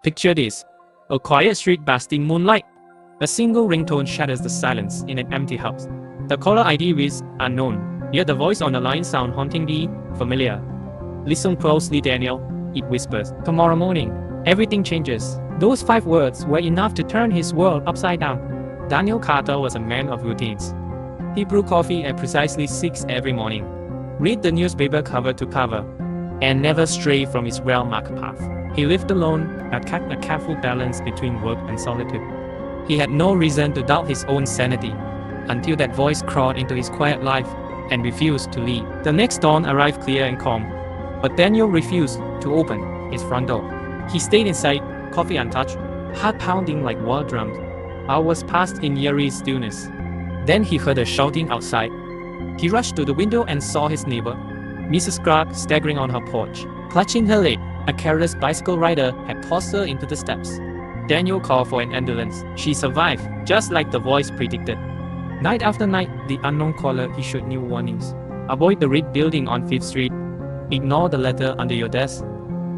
Picture this. A quiet street basking moonlight. A single ringtone shatters the silence in an empty house. The caller ID reads unknown, yet the voice on the line sounds hauntingly familiar. Listen closely, Daniel, it whispers. Tomorrow morning, everything changes. Those 5 words were enough to turn his world upside down. Daniel Carter was a man of routines. He brewed coffee at precisely 6 every morning, read the newspaper cover to cover, and never strayed from his well-marked path. He lived alone, but kept a careful balance between work and solitude. He had no reason to doubt his own sanity, until that voice crawled into his quiet life and refused to leave. The next dawn arrived clear and calm, but Daniel refused to open his front door. He stayed inside, coffee untouched, heart pounding like war drums. Hours passed in eerie stillness. Then he heard a shouting outside. He rushed to the window and saw his neighbor, Mrs. Clark, staggering on her porch. Clutching her leg, a careless bicycle rider had tossed her into the steps. Daniel called for an ambulance. She survived, just like the voice predicted. Night after night, the unknown caller issued new warnings. Avoid the red building on 5th Street. Ignore the letter under your desk.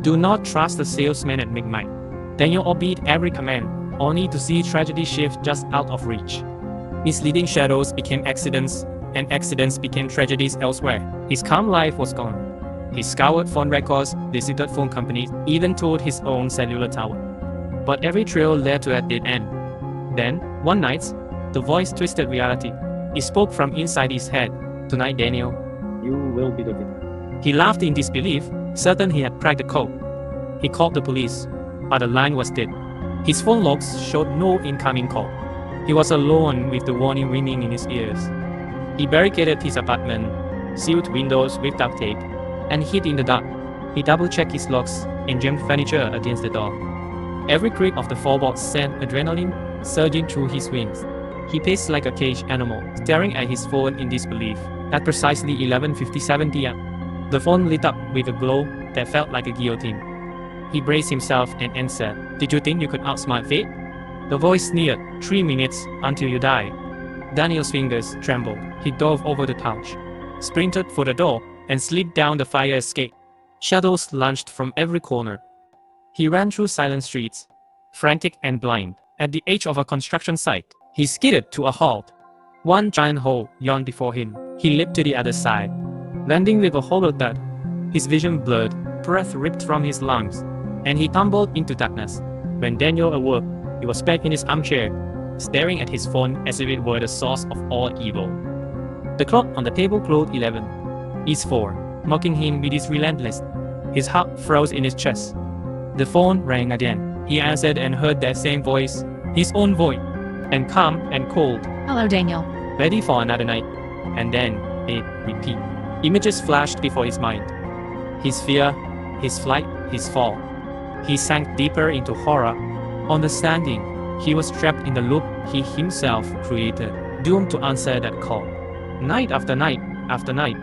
Do not trust the salesman at midnight. Daniel obeyed every command, only to see tragedy shift just out of reach. Misleading shadows became accidents, and accidents became tragedies elsewhere. His calm life was gone. He scoured phone records, visited phone companies, even toured his own cellular tower. But every trail led to a dead end. Then, one night, the voice twisted reality. It spoke from inside his head. Tonight, Daniel, you will be the victim. He laughed in disbelief, certain he had cracked the code. He called the police, but the line was dead. His phone logs showed no incoming call. He was alone with the warning ringing in his ears. He barricaded his apartment, sealed windows with duct tape, and hid in the dark. He double-checked his locks and jammed furniture against the door. Every creak of the floorboards sent adrenaline surging through his veins. He paced like a caged animal, staring at his phone in disbelief. At precisely 11:57 p.m., the phone lit up with a glow that felt like a guillotine. He braced himself and answered. Did you think you could outsmart fate? The voice sneered. 3 minutes until you die. Daniel's fingers trembled. He dove over the couch, sprinted for the door, and slid down the fire escape. Shadows lunged from every corner. He ran through silent streets, frantic and blind. At the edge of a construction site, he skidded to a halt. One giant hole yawned before him. He leaped to the other side, landing with a hollow thud. His vision blurred, breath ripped from his lungs, and he tumbled into darkness. When Daniel awoke, he was back in his armchair, staring at his phone as if it were the source of all evil. The clock on the table glowed 11. It's 4, mocking him with its relentless. His heart froze in his chest. The phone rang again. He answered and heard that same voice, his own voice, and calm and cold. Hello, Daniel. Ready for another night. And then, it repeat. Images flashed before his mind. His fear, his flight, his fall. He sank deeper into horror. Understanding, he was trapped in the loop he himself created, doomed to answer that call. Night after night after night,